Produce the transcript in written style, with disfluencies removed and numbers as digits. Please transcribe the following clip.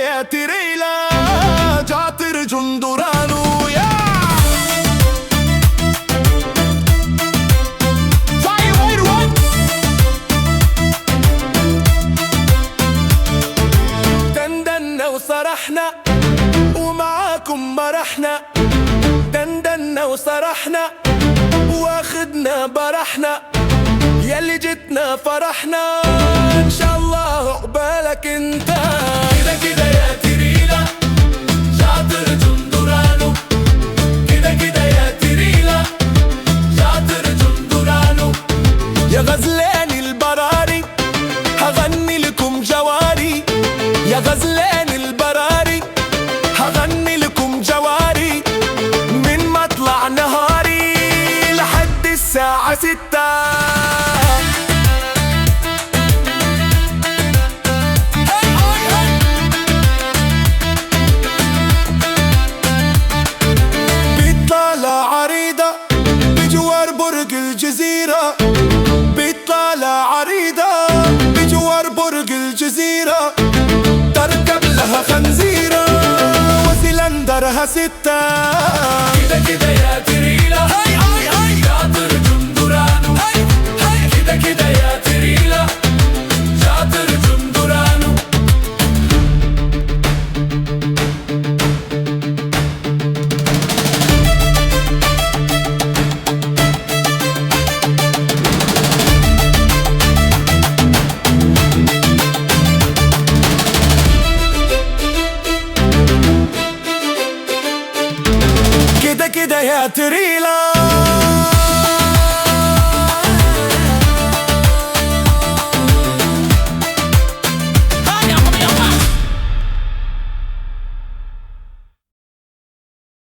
يا تريلا جاتر جندرانو يا دندنا وصرحنا ومعاكم مرحنا، دندنا وصرحنا واخدنا برحنا، ياللي جتنا فرحنا ان شاء الله عقبالك انت. كده كده يا تريلا شاطر جندرانو، كده كده يا تريلا شاطر جندرانو. يا غزلان البراري هغني لكم جواري، يا غزلان البراري هغني لكم جواري، من مطلع نهاري لحد الساعة 6. بيطلع عريضة بجوار برج الجزيرة، تركب لها خنزيرة وسلندرها 6. كده كده يا تريلا شاطر جندرانو، كده كده يا تريلا شاطر جندرانو. كده كده يا تريلا